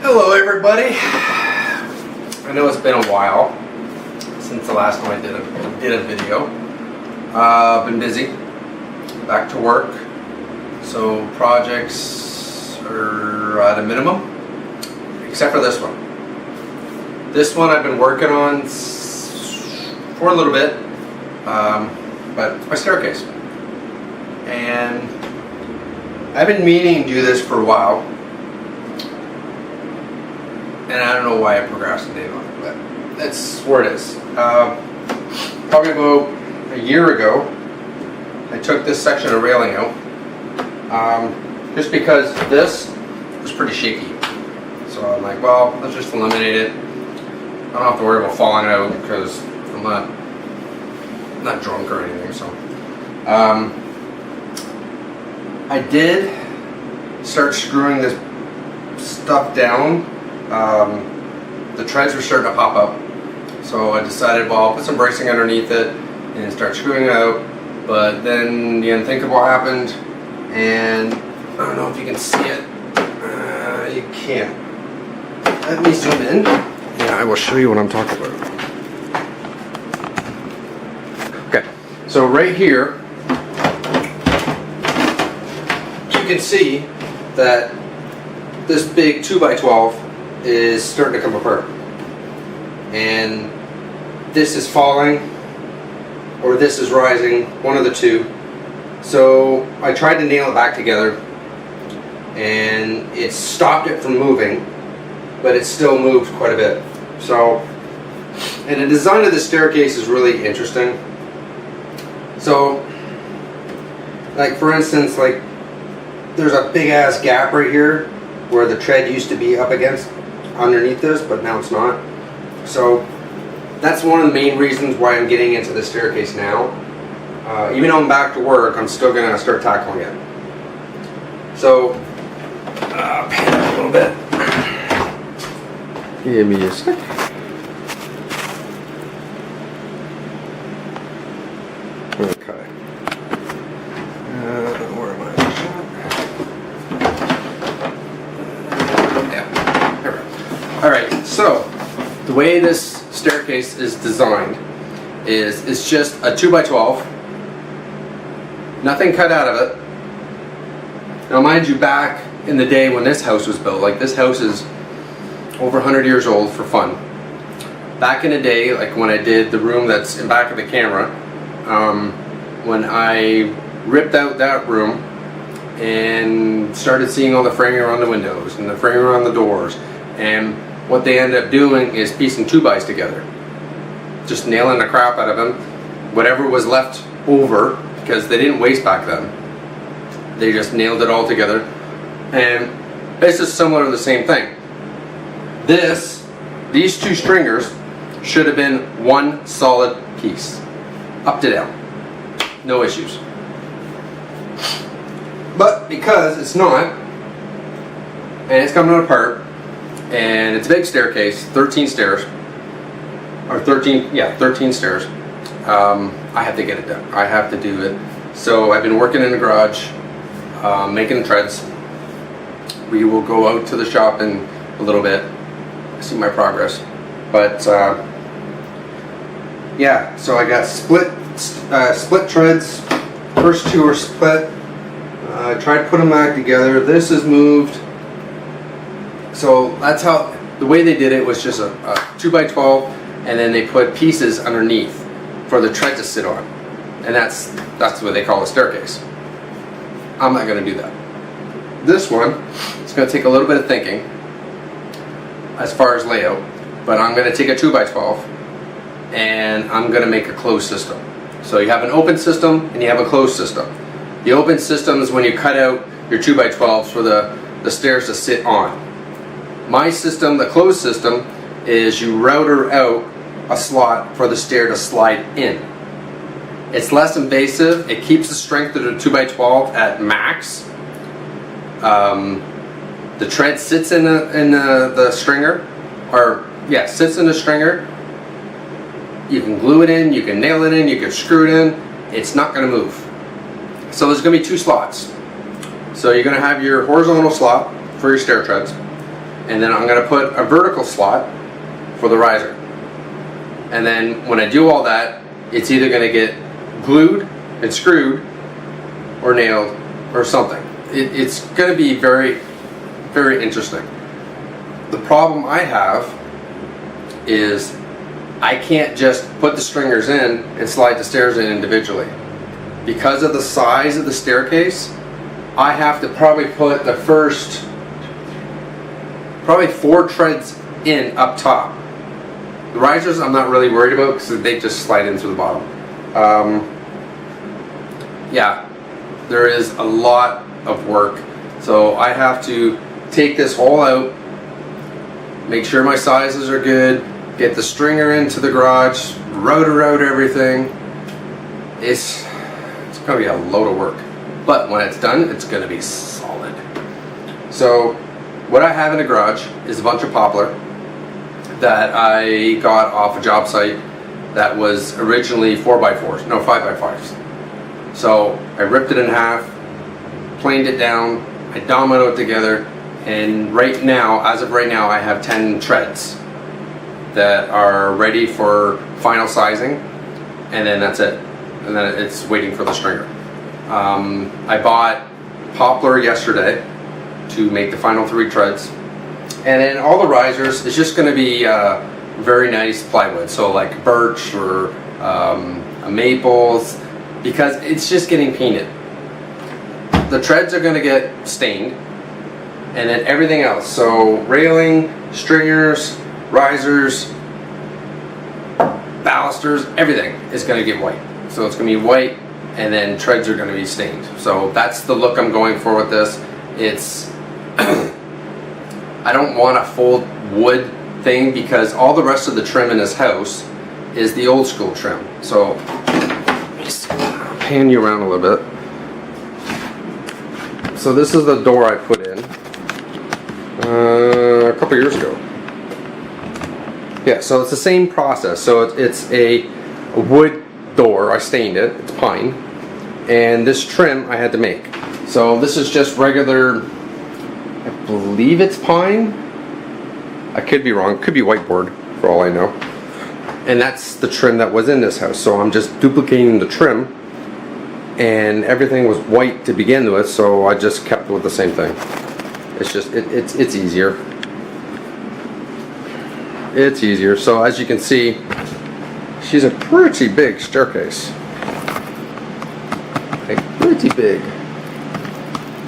Hello everybody. I know it's been a while since the last time I did a video. Been busy, back to work, so projects are at a minimum, except for this one. This one I've been working on for a little bit, but it's my staircase. And I've been meaning to do this for a while, and I don't know why I procrastinated on it, but that's where it is. Probably about a year ago, I took this section of railing out, just because this was pretty shaky. So I'm like, well, let's just eliminate it. I don't have to worry about falling out because I'm not drunk or anything. So I did start screwing this stuff down. The treads were starting to pop up, so I decided, well, I'll put some bracing underneath it and start screwing it out. But then the unthinkable happened, and I don't know if you can see it. You can't. Let me zoom in. Yeah, I will show you what I'm talking about. Okay, so right here, you can see that this big 2x12 is starting to come apart, and this is falling or this is rising, one of the two. So I tried to nail it back together and it stopped it from moving, but it still moved quite a bit. So, and the design of the staircase is really interesting. So, like for instance, like there's a big ass gap right here where the tread used to be up against underneath this, but now it's not. So that's one of the main reasons why I'm getting into the staircase now. Even though I'm back to work, I'm still gonna start tackling it. So pan up a little bit. Give me a sec. Okay. Where am I? Alright, so the way this staircase is designed is it's just a 2x12, nothing cut out of it. Now mind you, back in the day when this house was built, like this house is over 100 years old for fun. Back in the day, like when I did the room that's in back of the camera, when I ripped out that room and started seeing all the framing around the windows and the framing around the doors, and what they ended up doing is piecing 2x together, just nailing the crap out of them, whatever was left over, because they didn't waste back then. They just nailed it all together, and this is similar to the same thing. These two stringers should have been one solid piece, up to down, no issues. But because it's not, and it's coming apart, and it's a big staircase, 13 stairs, or 13 stairs. I have to get it done. I have to do it. So I've been working in the garage, making treads. We will go out to the shop in a little bit, see my progress. But yeah, so I got split treads. First two are split. I tried to put them back together. This is moved. So that's how, the way they did it was just a 2x12, and then they put pieces underneath for the tread to sit on, and that's what they call a staircase. I'm not going to do that. This one, it's going to take a little bit of thinking as far as layout, but I'm going to take a 2x12 and I'm going to make a closed system. So you have an open system and you have a closed system. The open system is when you cut out your 2x12s for the stairs to sit on. My system, the closed system, is you router out a slot for the stair to slide in. It's less invasive. It keeps the strength of the 2x12 at max. The tread sits in the stringer, sits in the stringer. You can glue it in, you can nail it in, you can screw it in. It's not going to move. So there's going to be two slots. So you're going to have your horizontal slot for your stair treads, and then I'm going to put a vertical slot for the riser. And then when I do all that, it's either going to get glued and screwed or nailed or something. It's going to be very, very interesting. The problem I have is I can't just put the stringers in and slide the stairs in individually. Because of the size of the staircase, I have to probably put the first 4 treads in up top. The risers I'm not really worried about because they just slide in through the bottom. Yeah, there is a lot of work. So I have to take this whole out, make sure my sizes are good, get the stringer into the garage, router out everything. It's going to be a load of work. But when it's done, it's going to be solid. So what I have in the garage is a bunch of poplar that I got off a job site that was originally 4x4s, no 5x5s. So I ripped it in half, planed it down, I dominoed it together, and right now, as of right now, I have 10 treads that are ready for final sizing, and then that's it. And then it's waiting for the stringer. I bought poplar yesterday to make the final 3 treads, and then all the risers is just going to be very nice plywood, so like birch or maples, because it's just getting painted. The treads are going to get stained, and then everything else, so railing, stringers, risers, balusters, everything is going to get white. So it's going to be white, and then treads are going to be stained. So that's the look I'm going for with this. It's I don't want a full wood thing because all the rest of the trim in this house is the old school trim. So let me just pan you around a little bit. So this is the door I put in a couple years ago. Yeah, so it's the same process. So it's a wood door. I stained it. It's pine. And this trim I had to make. So this is just regular, I believe it's pine. I could be wrong. It could be whiteboard for all I know. And that's the trim that was in this house. So I'm just duplicating the trim. And everything was white to begin with, so I just kept with the same thing. It's just, it's easier. It's easier. So as you can see, she's a pretty big staircase. Like pretty big.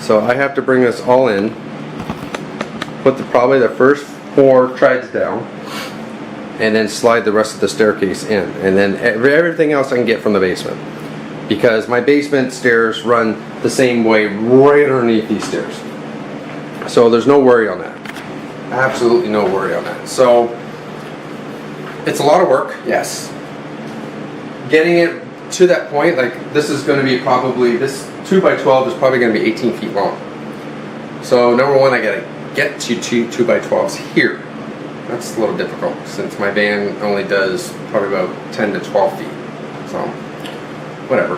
So I have to bring this all in, put probably the first 4 treads down, and then slide the rest of the staircase in. And then everything else I can get from the basement. Because my basement stairs run the same way right underneath these stairs. So there's no worry on that. Absolutely no worry on that. So it's a lot of work, yes. Getting it to that point, like this is going to be probably, this 2x12 is probably going to be 18 feet long. So number one, I got to get to 2x12s here. That's a little difficult since my van only does probably about 10 to 12 feet. So whatever.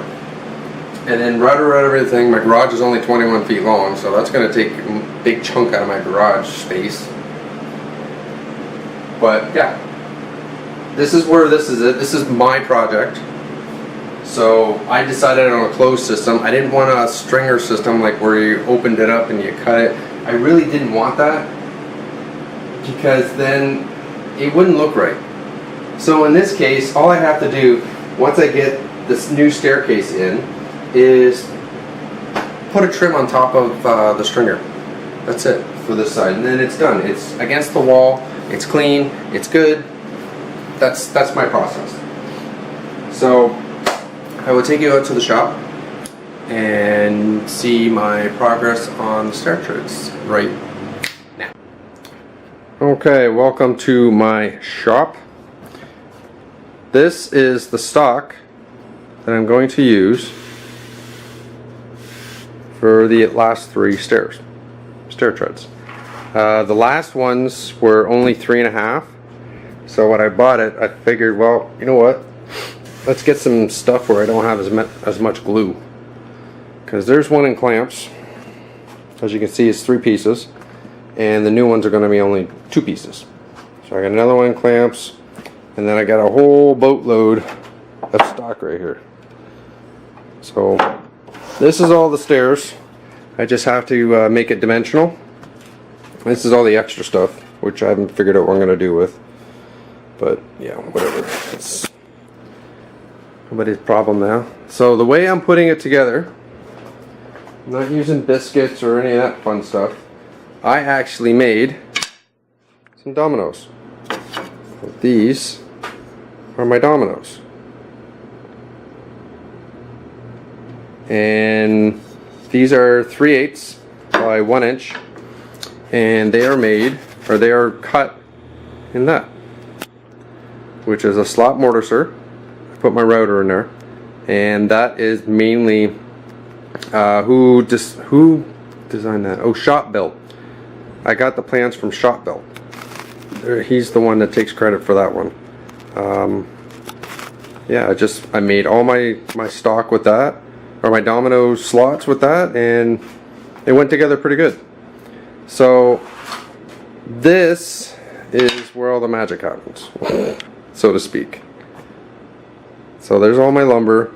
And then router out everything. My garage is only 21 feet long, so that's going to take a big chunk out of my garage space. But yeah, this is where this is it. This is my project. So I decided on a closed system. I didn't want a stringer system like where you opened it up and you cut it. I really didn't want that because then it wouldn't look right. So in this case, all I have to do once I get this new staircase in is put a trim on top of the stringer. That's it for this side, and then it's done. It's against the wall. It's clean. It's good. That's my process. So I will take you out to the shop and see my progress on the stair treads right now. Okay, welcome to my shop. This is the stock that I'm going to use for the last 3 stair treads. The last ones were only 3.5, so when I bought it I figured, well, you know what, let's get some stuff where I don't have as much glue, because there's one in clamps. As you can see, it's 3 pieces, and the new ones are going to be only 2 pieces. So I got another one clamps, and then I got a whole boatload of stock right here. So this is all the stairs. I just have to make it dimensional. This is all the extra stuff, which I haven't figured out what I'm going to do with. But yeah, whatever. It's nobody's problem now. So the way I'm putting it together, I'm not using biscuits or any of that fun stuff. I actually made some dominoes. These are my dominoes. And these are 3/8 by 1 inch. And they are made, or they are cut in that, which is a slot mortiser. I put my router in there. And that is mainly, who designed that? Oh, Shop Built. I got the plans from Shop Built. He's the one that takes credit for that one. Yeah, I made all my stock with that, or my domino slots with that, and it went together pretty good. So this is where all the magic happens, so to speak. So there's all my lumber,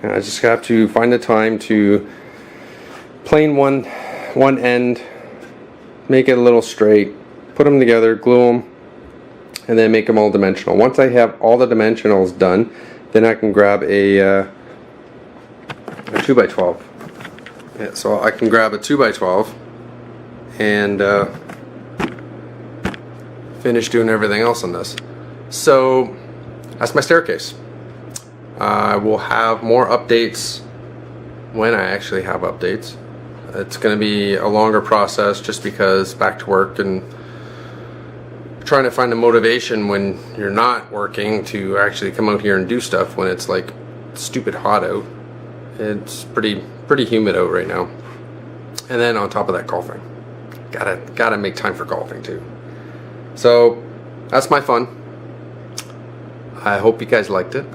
and I just have to find the time to plane one end, make it a little straight, put them together, glue them, and then make them all dimensional. Once I have all the dimensionals done, then I can grab a 2x12. Yeah, so I can grab a 2x12 and finish doing everything else on this. So that's my staircase. I will have more updates when I actually have updates. It's going to be a longer process just because back to work and trying to find a motivation when you're not working to actually come out here and do stuff when it's like stupid hot out. It's pretty humid out right now. And then on top of that, golfing. Gotta make time for golfing too. So that's my fun. I hope you guys liked it.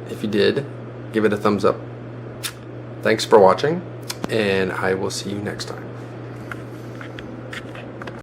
If you did, give it a thumbs up. Thanks for watching, and I will see you next time.